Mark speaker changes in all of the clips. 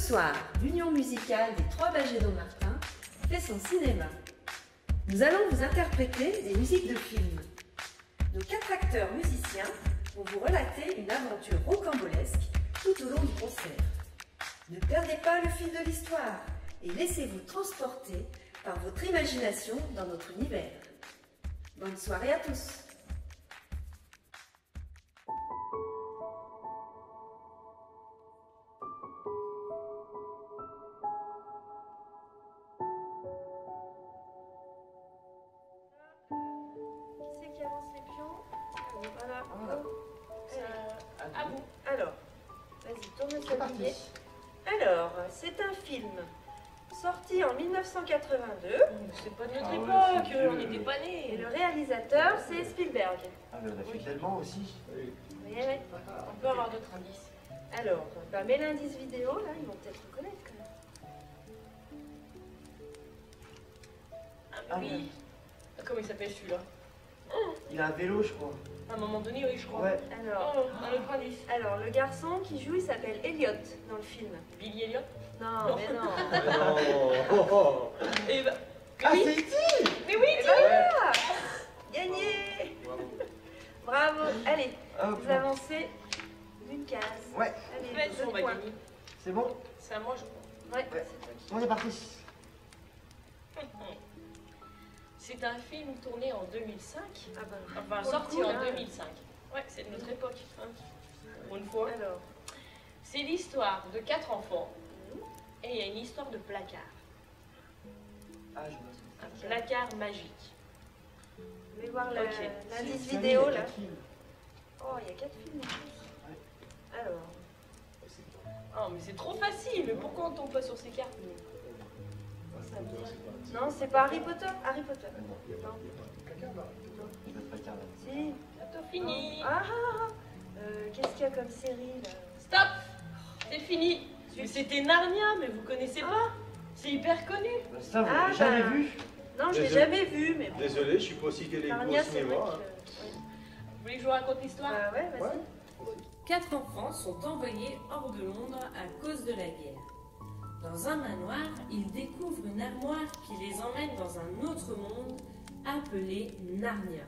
Speaker 1: soir, l'Union musicale des Trois Bâgés Dommartin fait son cinéma. Nous allons vous interpréter des musiques de films. Nos 4 acteurs musiciens vont vous relater une aventure rocambolesque tout au long du concert. Ne perdez pas le fil de l'histoire et laissez-vous transporter par votre imagination dans notre univers. Bonne soirée à tous!
Speaker 2: Qui c'est qui avance les pions? Voilà.
Speaker 3: À vous.
Speaker 2: Alors, vas-y, tourne ce billet. Alors, c'est un film sorti en 1982.
Speaker 3: C'est pas de notre
Speaker 4: Ah ouais,
Speaker 3: époque,
Speaker 4: c'est
Speaker 3: on
Speaker 4: vieux.
Speaker 3: n'était pas
Speaker 2: Et
Speaker 3: nés.
Speaker 2: le réalisateur, c'est Spielberg.
Speaker 4: Ah, mais on a fait tellement aussi.
Speaker 2: Ouais.
Speaker 3: On peut avoir d'autres indices.
Speaker 2: Alors, bah, mets l'indice vidéo, là, ils vont peut-être reconnaître quand même.
Speaker 3: Ah, mais oui. Comment il s'appelle celui-là?
Speaker 4: Il a un vélo, je crois.
Speaker 3: À un moment donné, oui, je crois.
Speaker 4: Ouais.
Speaker 2: Alors,
Speaker 3: Oh, un autre indice.
Speaker 2: le garçon qui joue, il s'appelle Elliot dans le film.
Speaker 3: Billy Elliot.
Speaker 2: Non, mais non.
Speaker 4: Non.
Speaker 3: Et bah.
Speaker 4: Ah,
Speaker 3: oui.
Speaker 4: c'est E.T.
Speaker 3: Mais oui,
Speaker 2: Et ben voilà, gagné. Bravo. Allez,
Speaker 4: Hop.
Speaker 2: vous avancez d'une case.
Speaker 4: Ouais,
Speaker 2: Allez,
Speaker 3: Faites, on
Speaker 2: 2
Speaker 3: va
Speaker 2: points.
Speaker 3: gagner.
Speaker 4: c'est bon.
Speaker 3: C'est à moi, je crois.
Speaker 2: Ouais,
Speaker 4: Ouais.
Speaker 2: c'est toi qui-
Speaker 4: On est parti.
Speaker 3: C'est un film tourné en 2005.
Speaker 2: Ah bah,
Speaker 3: Enfin,
Speaker 2: pour le
Speaker 3: sorti
Speaker 2: coup,
Speaker 3: en
Speaker 2: là.
Speaker 3: 2005. Ouais, c'est de notre époque. Hein. Pour une fois.
Speaker 2: Alors,
Speaker 3: C'est l'histoire de 4 enfants. Et il y a une histoire de placard.
Speaker 4: Ah, je vois
Speaker 3: Un placard magique.
Speaker 2: je vais voir
Speaker 3: Ok.
Speaker 2: l'indice
Speaker 4: C'est une
Speaker 2: vidéo
Speaker 4: série, il y a
Speaker 2: là.
Speaker 4: 4 films.
Speaker 2: Oh, il y a 4 films en plus. Alors,
Speaker 3: Oh, mais c'est trop facile. Mais pourquoi on tombe pas sur ces cartes nous?
Speaker 2: ça me dit- Non, c'est pas Harry Potter. Harry Potter. Non.
Speaker 4: Il doit pas carrément.
Speaker 2: Si.
Speaker 3: Bientôt fini.
Speaker 2: Ah, ah, ah. Qu'est-ce qu'il y a comme série là?
Speaker 3: Stop. C'est fini. Mais c'était Narnia, mais vous connaissez pas? C'est hyper connu.
Speaker 4: Bah, ça, vous
Speaker 2: Ah,
Speaker 4: l'avez jamais
Speaker 2: bah.
Speaker 4: vu.
Speaker 2: Non, je l'ai
Speaker 5: Désolé.
Speaker 2: jamais vu, mais bon.
Speaker 5: Désolé, je suis pas aussi télé
Speaker 2: Narnia,
Speaker 5: au
Speaker 2: c'est
Speaker 5: cinéma.
Speaker 2: vrai
Speaker 5: hein.
Speaker 2: que... oui.
Speaker 3: Vous voulez que je vous raconte l'histoire?
Speaker 2: Bah ouais, vas-y.
Speaker 5: Ouais.
Speaker 1: 4 enfants sont envoyés hors de Londres à cause de la guerre. Dans un manoir, ils découvrent une armoire qui les emmène dans un autre monde appelé Narnia.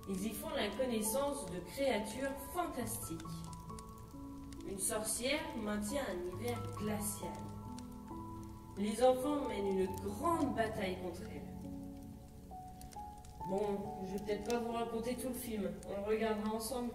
Speaker 1: Ils y font la connaissance de créatures fantastiques. Une sorcière maintient un hiver glacial. Les enfants mènent une grande bataille contre elle. Bon, je vais peut-être pas vous raconter tout le film, on le regardera ensemble.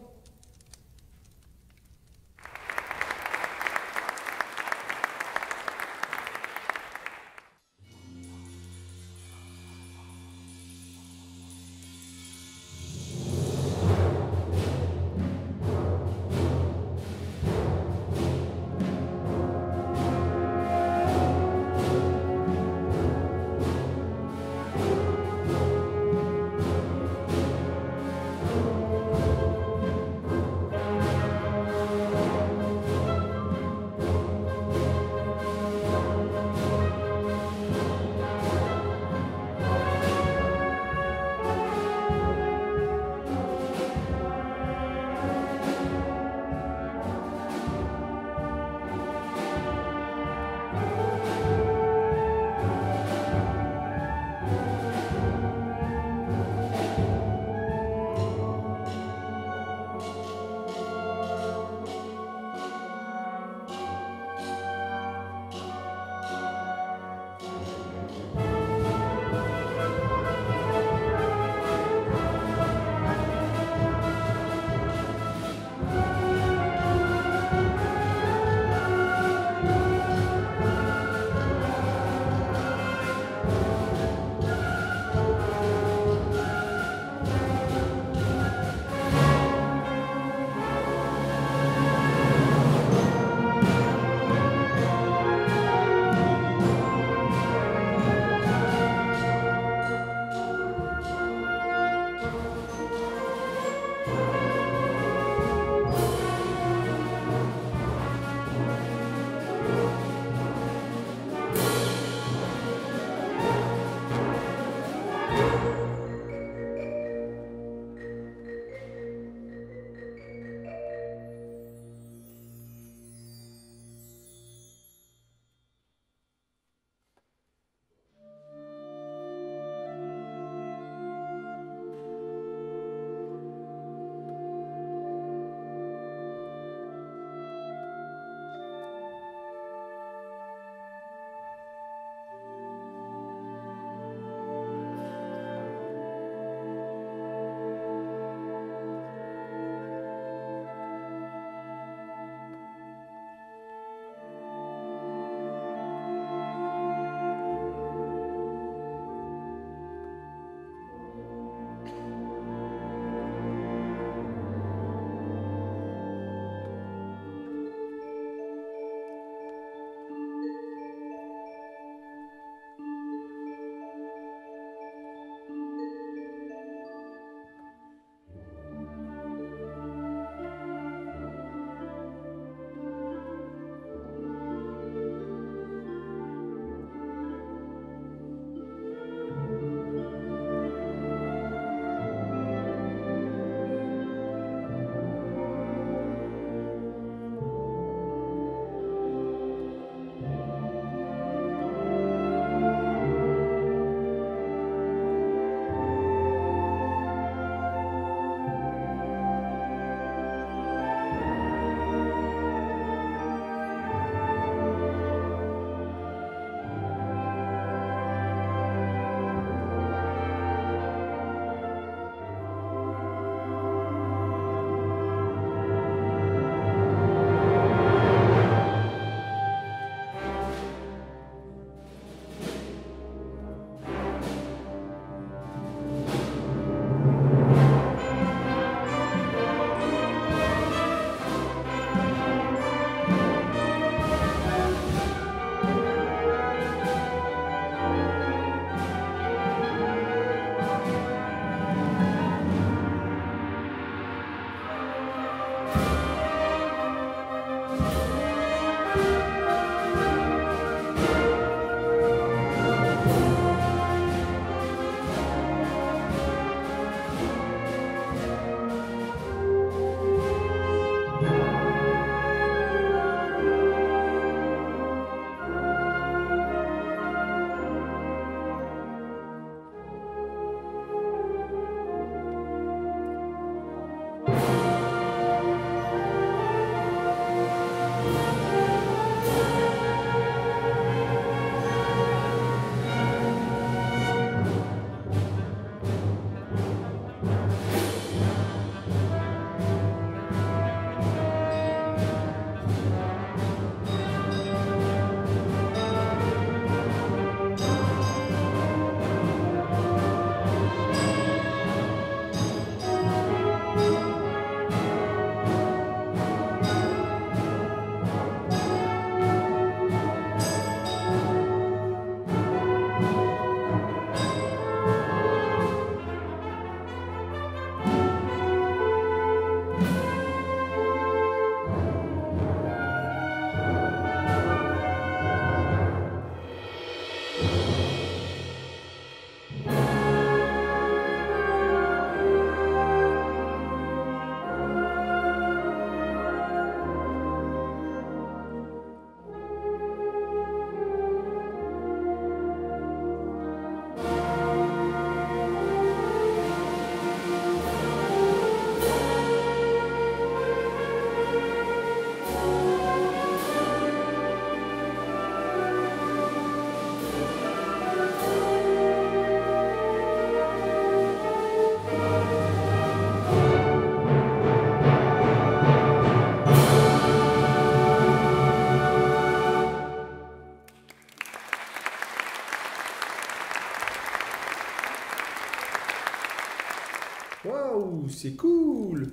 Speaker 5: c'est cool.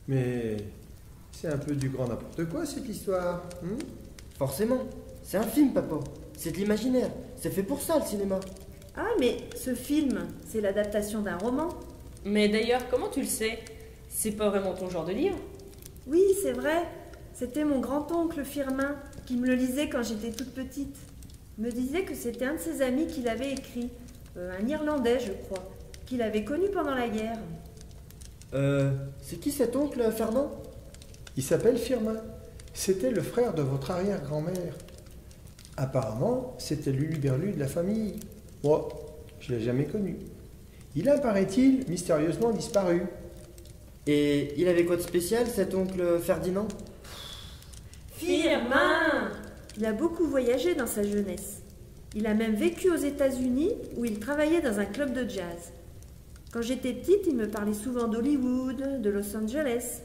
Speaker 5: Mais c'est un peu du grand n'importe quoi cette histoire.
Speaker 6: Forcément. C'est un film, papa. C'est de l'imaginaire. C'est fait pour ça, le cinéma.
Speaker 7: Ah, mais ce film, c'est l'adaptation d'un roman.
Speaker 3: Mais d'ailleurs, comment tu le sais? C'est pas vraiment ton genre de livre?
Speaker 7: Oui, c'est vrai. C'était mon grand-oncle Firmin qui me le lisait quand j'étais toute petite. Il me disait que c'était un de ses amis qui l'avait écrit. Un Irlandais, je crois, qu'il avait connu pendant la guerre.
Speaker 6: C'est qui cet oncle, Fernand?
Speaker 5: Il s'appelle Firmin. C'était le frère de votre arrière-grand-mère. Apparemment, c'était l'uluberlu de la famille. Moi, je l'ai jamais connu. Il a, paraît-il, mystérieusement disparu.
Speaker 6: Et il avait quoi de spécial, cet oncle Ferdinand?
Speaker 7: Firmin! Il a beaucoup voyagé dans sa jeunesse. Il a même vécu aux États-Unis où il travaillait dans un club de jazz. Quand j'étais petite, il me parlait souvent d'Hollywood, de Los Angeles.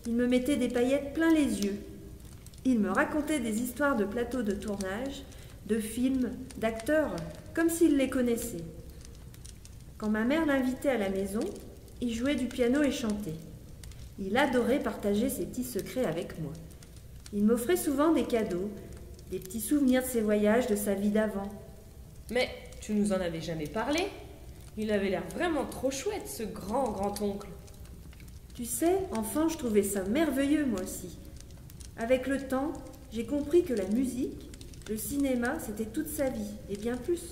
Speaker 7: Il me mettait des paillettes plein les yeux. Il me racontait des histoires de plateaux de tournage, de films, d'acteurs, comme s'il les connaissait. Quand ma mère l'invitait à la maison, il jouait du piano et chantait. Il adorait partager ses petits secrets avec moi. Il m'offrait souvent des cadeaux, des petits souvenirs de ses voyages, de sa vie d'avant.
Speaker 3: Mais tu nous en avais jamais parlé. Il avait l'air vraiment trop chouette, ce grand-grand-oncle.
Speaker 7: Tu sais, enfant, je trouvais ça merveilleux, moi aussi. Avec le temps, j'ai compris que la musique, le cinéma, c'était toute sa vie, et bien plus.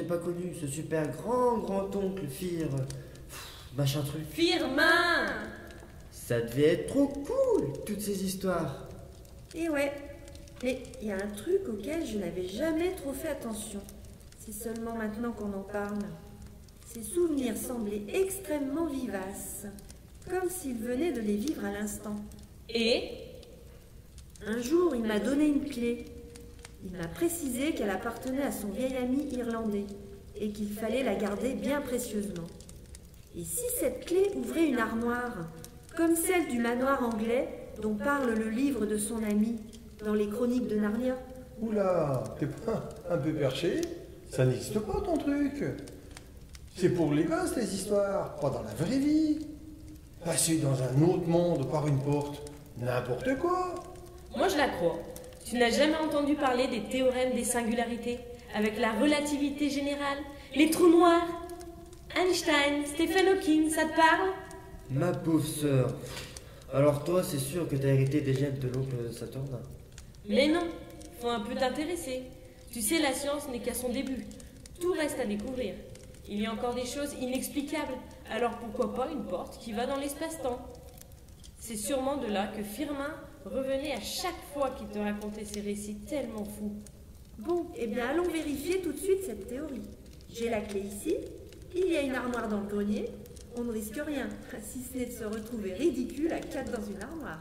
Speaker 6: pas connu, ce super grand-oncle machin truc.
Speaker 3: Firmin!
Speaker 6: Ça devait être trop cool, toutes ces histoires.
Speaker 7: Et ouais, mais il y a un truc auquel je n'avais jamais trop fait attention. C'est seulement maintenant qu'on en parle. Ces souvenirs semblaient extrêmement vivaces, comme s'il venait de les vivre à l'instant.
Speaker 3: Et
Speaker 7: Un jour, il m'a donné une clé. Il m'a précisé qu'elle appartenait à son vieil ami irlandais et qu'il fallait la garder bien précieusement. Et si cette clé ouvrait une armoire, comme celle du manoir anglais dont parle le livre de son ami dans les chroniques de Narnia?
Speaker 5: Oula, t'es pas un peu perché? Ça n'existe pas ton truc. C'est pour les gosses les histoires, pas dans la vraie vie. Passer dans un autre monde par une porte, n'importe quoi.
Speaker 3: moi je la crois. Tu n'as jamais entendu parler des théorèmes des singularités, avec la relativité générale, les trous noirs? Einstein, Stephen Hawking, ça te parle?
Speaker 6: Ma pauvre sœur. Alors toi, c'est sûr que t'as hérité des gènes de l'oncle Saturnin.
Speaker 3: Mais non, faut un peu t'intéresser. Tu sais, la science n'est qu'à son début. Tout reste à découvrir. Il y a encore des choses inexplicables, alors pourquoi pas une porte qui va dans l'espace-temps? C'est sûrement de là que Firmin revenait à chaque fois qu'il te racontait ces récits tellement fous.
Speaker 7: Bon, eh bien allons vérifier tout de suite cette théorie. J'ai la clé ici, il y a une armoire dans le grenier, on ne risque rien, si ce n'est de se retrouver ridicule à 4 dans une armoire.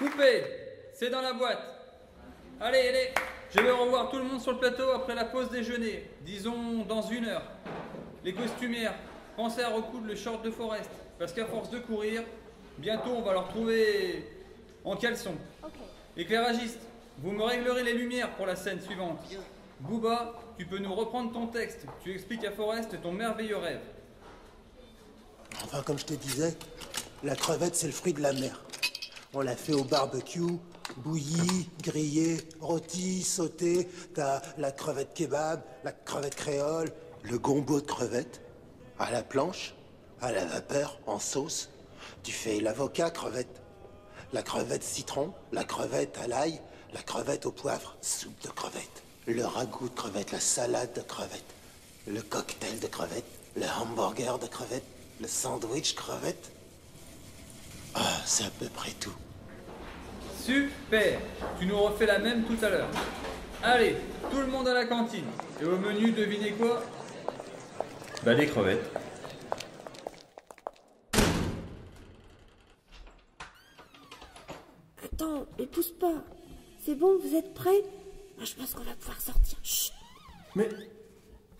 Speaker 8: Coupé, c'est dans la boîte. Allez, allez, je vais revoir tout le monde sur le plateau après la pause déjeuner, disons dans 1 heure. Les costumières, pensez à recoudre le short de Forest, parce qu'à force de courir, bientôt on va leur trouver en caleçon. Éclairagiste, vous me réglerez les lumières pour la scène suivante. Booba, tu peux nous reprendre ton texte, tu expliques à Forest ton merveilleux rêve.
Speaker 9: Enfin, comme je te disais, la crevette, c'est le fruit de la mer. On l'a fait au barbecue, bouillie, grillée, rôtie, sautée. T'as la crevette kebab, la crevette créole, le gombo de crevette, à la planche, à la vapeur, en sauce. Tu fais l'avocat crevette, la crevette citron, la crevette à l'ail, la crevette au poivre, soupe de crevette, le ragoût de crevette, la salade de crevette, le cocktail de crevette, le hamburger de crevette, le sandwich crevette. Ah, c'est à peu près tout.
Speaker 8: Super, tu nous refais la même tout à l'heure. Allez, tout le monde à la cantine. Et au menu, devinez quoi?
Speaker 10: Bah des crevettes.
Speaker 7: Attends, mais pousse pas. C'est bon, vous êtes prêts? Je pense qu'on va pouvoir sortir. Chut.
Speaker 5: Mais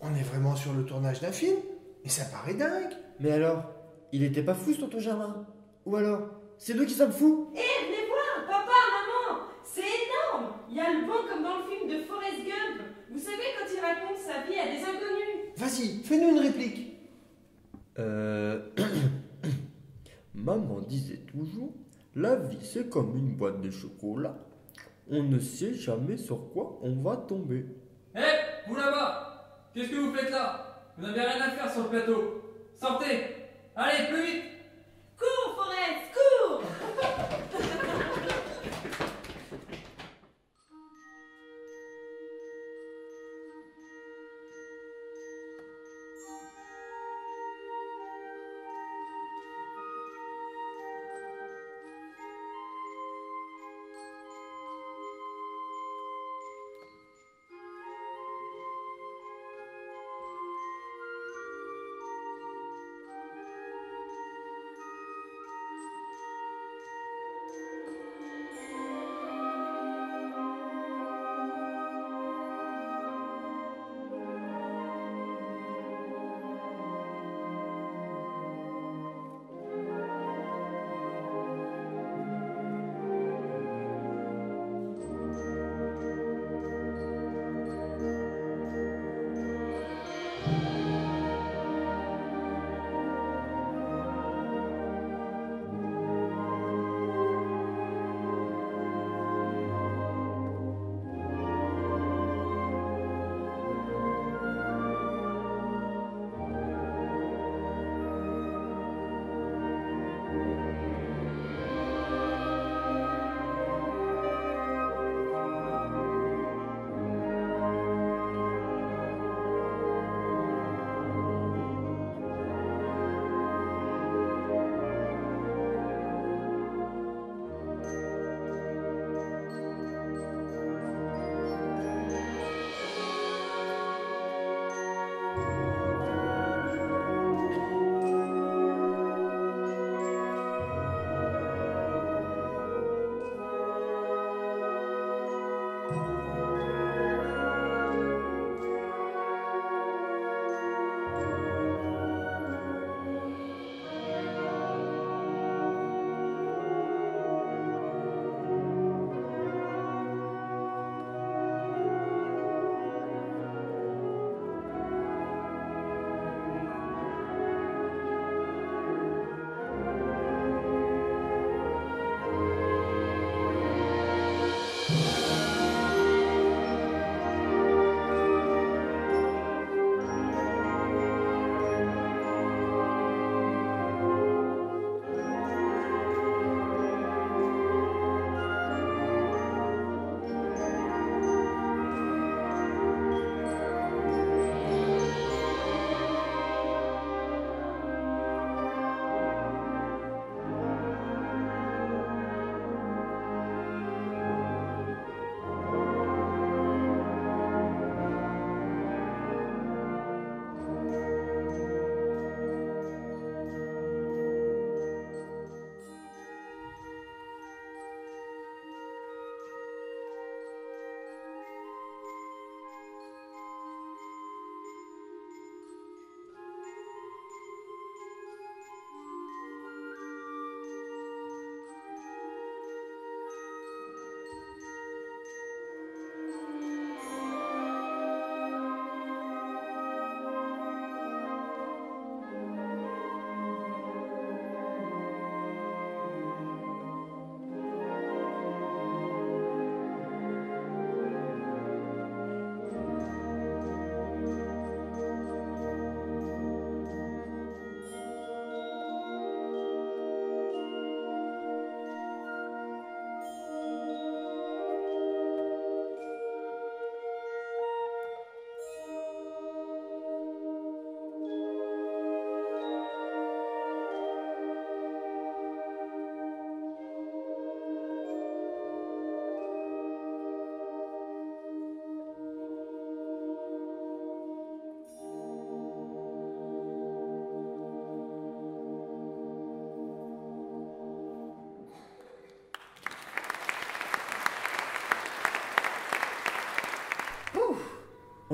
Speaker 5: on est vraiment sur le tournage d'un film? Et ça paraît dingue.
Speaker 6: Mais alors, il était pas fou ce tonton Germain? Ou alors, c'est nous qui sommes fous?
Speaker 3: Hé, venez voir, papa, maman, c'est énorme. Il y a le banc comme dans le film de Forrest Gump. Vous savez quand il raconte sa vie à des inconnus.
Speaker 5: Vas-y, fais-nous une réplique.
Speaker 6: Maman disait toujours, la vie c'est comme une boîte de chocolat. On ne sait jamais sur quoi on va tomber.
Speaker 8: Hé, vous là-bas, qu'est-ce que vous faites là? Vous n'avez rien à faire sur le plateau. Sortez. Allez, plus vite.
Speaker 3: Cours, Forrest, cours.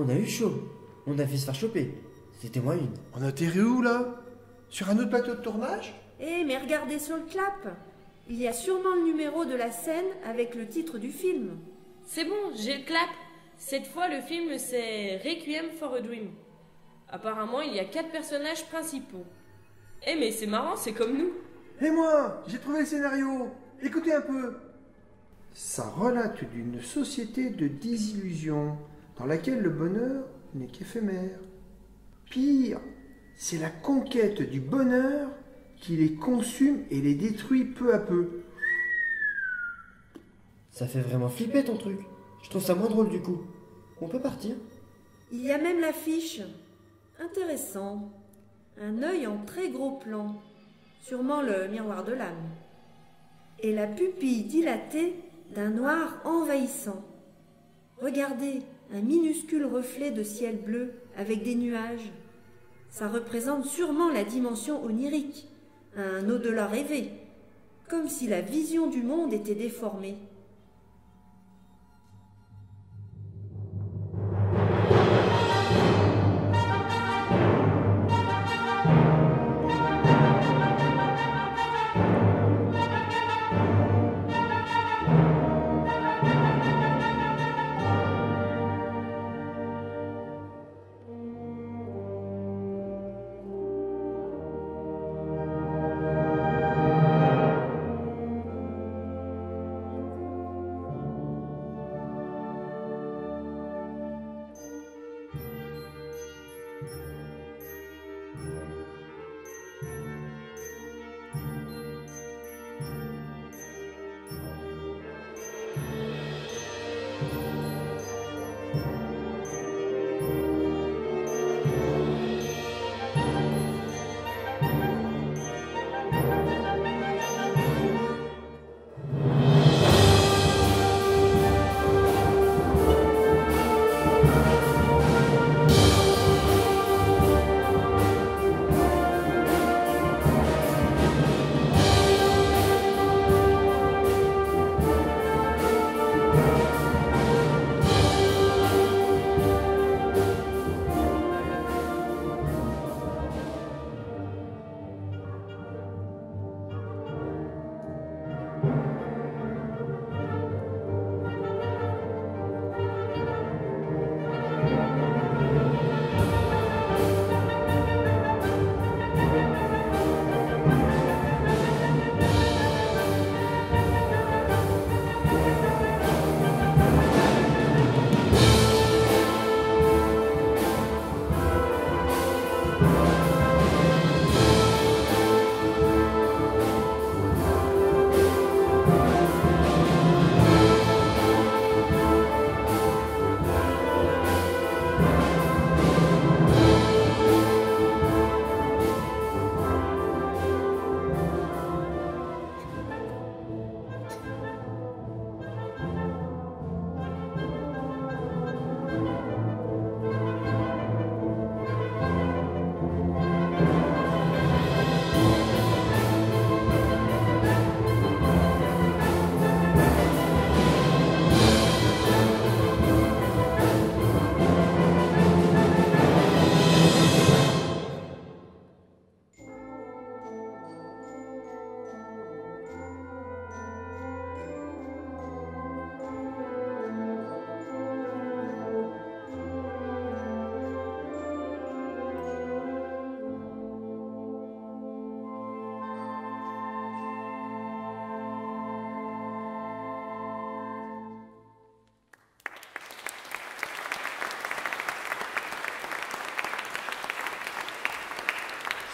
Speaker 6: On a eu chaud. On a fait se faire choper. C'était moi une.
Speaker 5: On atterrit où, là? Sur un autre plateau de tournage?
Speaker 7: Eh, mais regardez sur le clap. Il y a sûrement le numéro de la scène avec le titre du film.
Speaker 3: C'est bon, j'ai le clap. Cette fois, le film, c'est Requiem for a Dream. Apparemment, il y a 4 personnages principaux. Eh, mais c'est marrant, c'est comme nous.
Speaker 5: Et moi, j'ai trouvé le scénario. Écoutez un peu. Ça relate d'une société de désillusion dans laquelle le bonheur n'est qu'éphémère. Pire, c'est la conquête du bonheur qui les consume et les détruit peu à peu.
Speaker 6: Ça fait vraiment flipper ton truc. Je trouve ça moins drôle du coup. On peut partir?
Speaker 7: Il y a même l'affiche. Intéressant. Un œil en très gros plan. Sûrement le miroir de l'âme. Et la pupille dilatée d'un noir envahissant. Regardez, un minuscule reflet de ciel bleu avec des nuages. Ça représente sûrement la dimension onirique, un au-delà rêvé, comme si la vision du monde était déformée.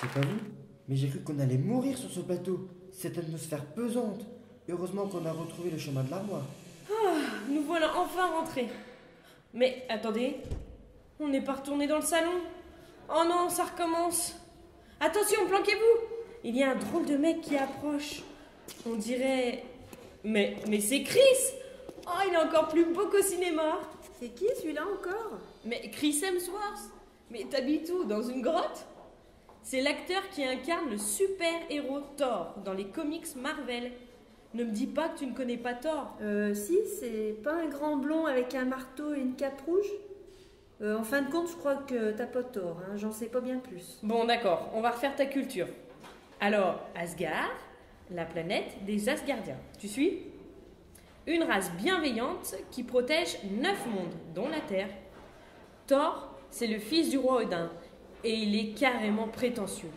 Speaker 6: C'est pas vous, mais j'ai cru qu'on allait mourir sur ce plateau. Cette atmosphère pesante. Heureusement qu'on a retrouvé le chemin de l'armoire.
Speaker 3: Ah, nous voilà enfin rentrés. Mais attendez, on n'est pas retourné dans le salon. Oh non, ça recommence. Attention, planquez-vous. Il y a un drôle de mec qui approche. On dirait... Mais c'est Chris. Oh, il est encore plus beau qu'au cinéma.
Speaker 7: C'est qui celui-là encore?
Speaker 3: Mais Chris Hemsworth. Mais t'habites où? Dans une grotte? C'est l'acteur qui incarne le super-héros Thor dans les comics Marvel. Ne me dis pas que tu ne connais pas Thor.
Speaker 7: Si, c'est pas un grand blond avec un marteau et une cape rouge? En fin de compte, je crois que t'as pas tort, hein, j'en sais pas bien plus.
Speaker 3: Bon, d'accord, on va refaire ta culture. Alors, Asgard, la planète des Asgardiens. Tu suis? Une race bienveillante qui protège 9 mondes, dont la Terre. Thor, c'est le fils du roi Odin, et il est carrément prétentieux.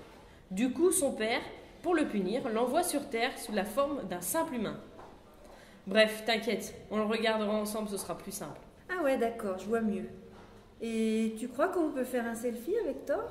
Speaker 3: Du coup, son père, pour le punir, l'envoie sur Terre sous la forme d'un simple humain. Bref, t'inquiète, on le regardera ensemble, ce sera plus simple.
Speaker 7: Ah ouais, d'accord, je vois mieux. Et tu crois qu'on peut faire un selfie avec Thor?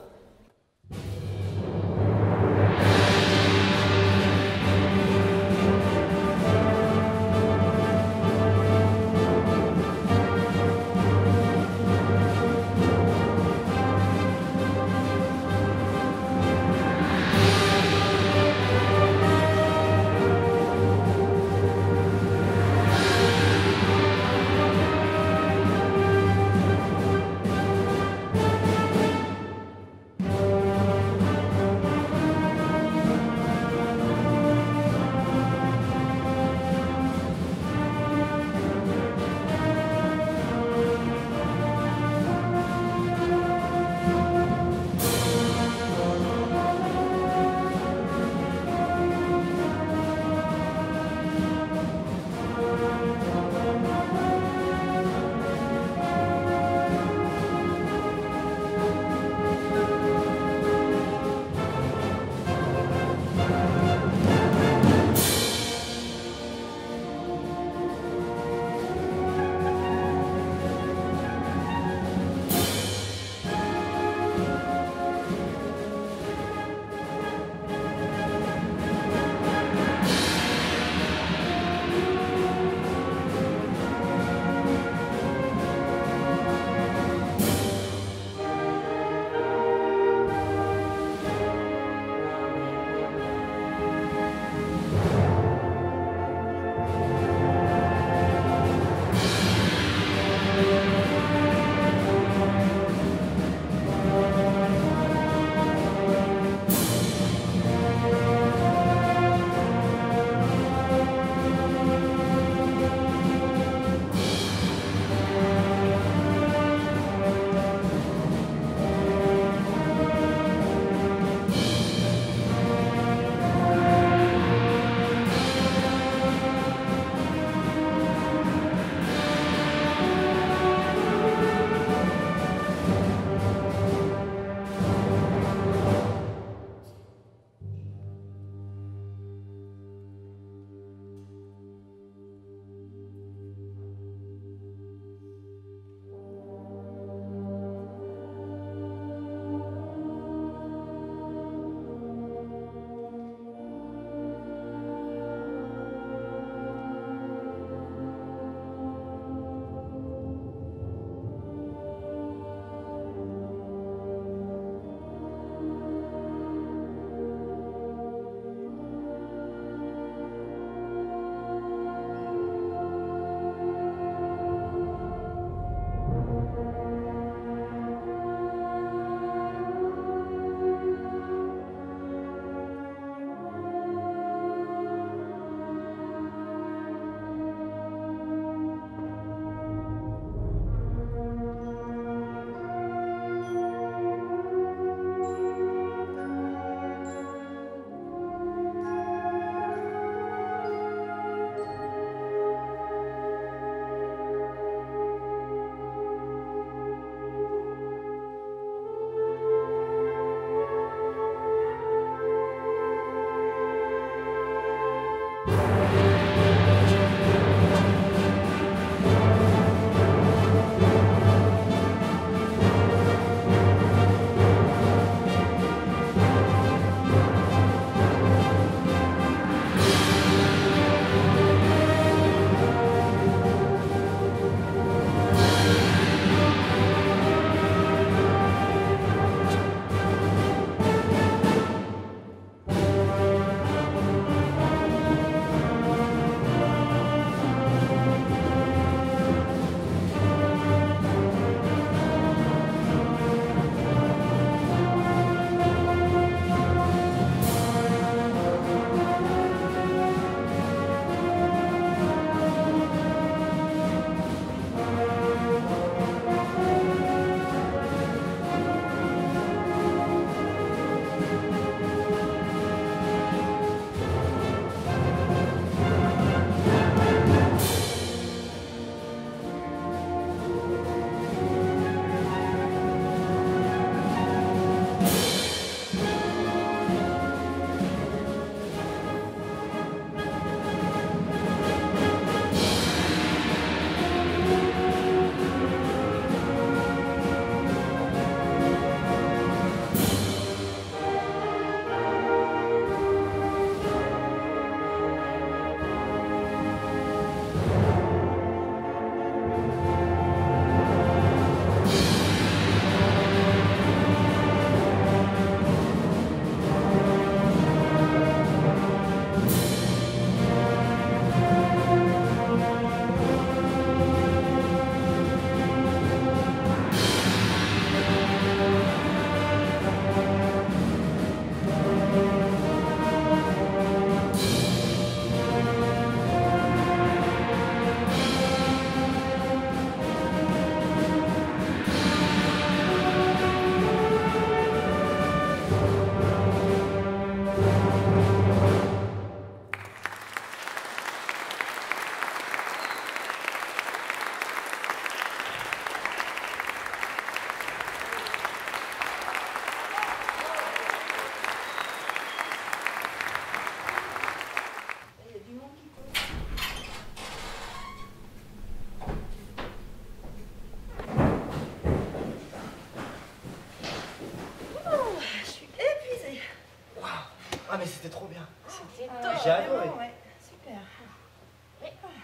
Speaker 4: J'ai adoré.
Speaker 2: Ouais, super.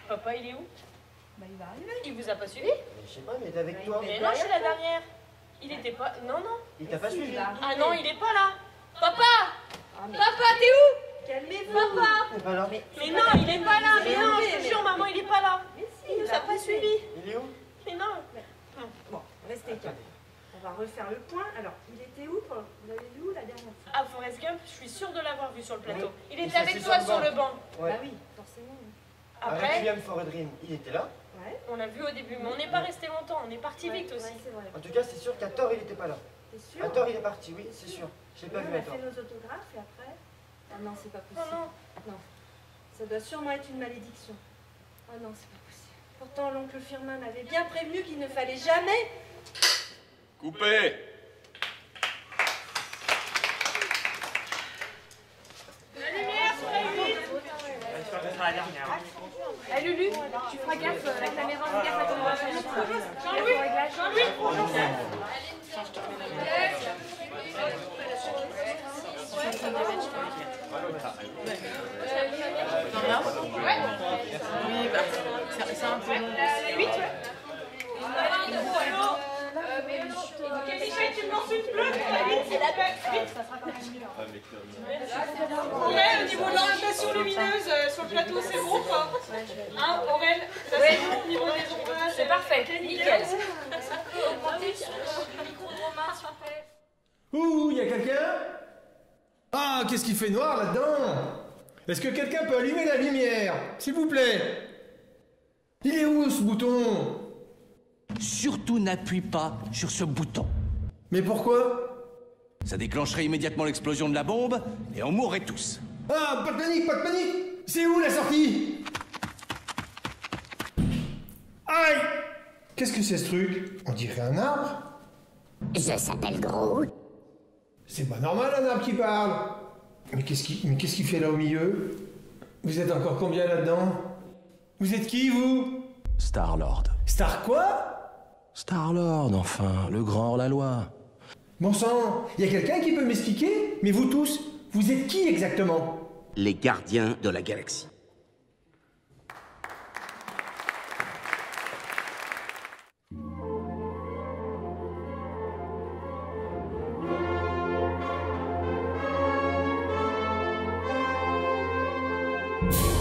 Speaker 3: Papa, il est où?
Speaker 2: Bah, il va arriver.
Speaker 3: Il vous a pas suivi?
Speaker 4: Mais je sais pas, mais il est avec toi.
Speaker 3: Mais non, je suis la dernière. Il était pas... Non, non.
Speaker 4: Il t'a pas suivi.
Speaker 3: Ah non, il est pas là. Papa!
Speaker 2: Ah, mais
Speaker 3: Papa, t'es où?
Speaker 2: calmez-vous.
Speaker 3: Papa!
Speaker 4: Il est pas là.
Speaker 3: Mais non, il est pas là. Mais non, je te jure, maman, il est pas là.
Speaker 2: Mais si,
Speaker 3: Il nous
Speaker 2: va
Speaker 3: a pas
Speaker 2: arriver.
Speaker 3: suivis.
Speaker 4: Il est où?
Speaker 3: Mais non.
Speaker 2: Bon, restez calme. On va refaire le point. Alors, il était où vous l'avez vu où la dernière fois?
Speaker 3: Ah, Forrest Gump, je suis sûre de l'avoir vu sur le plateau. Il
Speaker 4: Il
Speaker 3: était
Speaker 4: s'est
Speaker 3: avec
Speaker 4: assis
Speaker 3: toi
Speaker 4: sur
Speaker 3: sur
Speaker 4: le
Speaker 3: le banc.
Speaker 4: Ouais.
Speaker 2: Bah oui, forcément.
Speaker 3: Après,
Speaker 4: Requiem for a Dream, il était là.
Speaker 2: Ouais,
Speaker 3: on l'a vu au début, mais on n'est pas resté longtemps. On est parti
Speaker 2: ouais,
Speaker 3: vite aussi.
Speaker 2: ouais, c'est vrai.
Speaker 4: En tout cas, c'est sûr qu'à Thor, il était pas là.
Speaker 2: T'es sûr?
Speaker 4: À Thor, il est parti, oui, c'est sûr. Je l'ai pas
Speaker 2: Oui,
Speaker 4: vu
Speaker 2: on
Speaker 4: à
Speaker 2: a
Speaker 4: Thor.
Speaker 2: fait nos autographes et après... Ah non, c'est pas
Speaker 3: Non,
Speaker 2: possible.
Speaker 3: non.
Speaker 2: Ça doit sûrement être une malédiction. Ah non, c'est pas possible. Pourtant, l'oncle Firmin m'avait bien prévenu qu'il ne fallait jamais...
Speaker 10: Coupé.
Speaker 11: Lulu, tu feras gaffe, la caméra, fais gaffe à ton Jean-Louis,
Speaker 3: Oui, bah, c'est un peu long.
Speaker 11: 8, Michel, tu me lances une bleue? C'est la bête. Aurel, au niveau de l'orientation lumineuse, sur le plateau, c'est bon ou pas? Hein, Aurel? Ça, c'est bon, au niveau des ombrages.
Speaker 3: C'est parfait, nickel.
Speaker 5: Ouh, y a quelqu'un? Ah, qu'est-ce qui fait noir là-dedans? Est-ce que quelqu'un peut allumer la lumière, s'il vous plaît? Il est où ce bouton?
Speaker 12: Surtout n'appuie pas sur ce bouton.
Speaker 5: Mais pourquoi?
Speaker 12: Ça déclencherait immédiatement l'explosion de la bombe et on mourrait tous.
Speaker 5: Ah, pas de panique, pas de panique! C'est où la sortie? Aïe! Qu'est-ce que c'est ce truc? On dirait un arbre?
Speaker 13: Je s'appelle Groot.
Speaker 5: C'est pas normal un arbre qui parle! Mais qu'est-ce qu'il fait là au milieu? Vous êtes encore combien là-dedans? Vous êtes qui, vous?
Speaker 12: Star-Lord.
Speaker 5: Star quoi?
Speaker 12: Star-Lord, enfin, le grand hors-la-loi.
Speaker 5: Bon sang, y a quelqu'un qui peut m'expliquer? Mais vous tous, vous êtes qui exactement?
Speaker 14: Les gardiens de la galaxie.
Speaker 5: You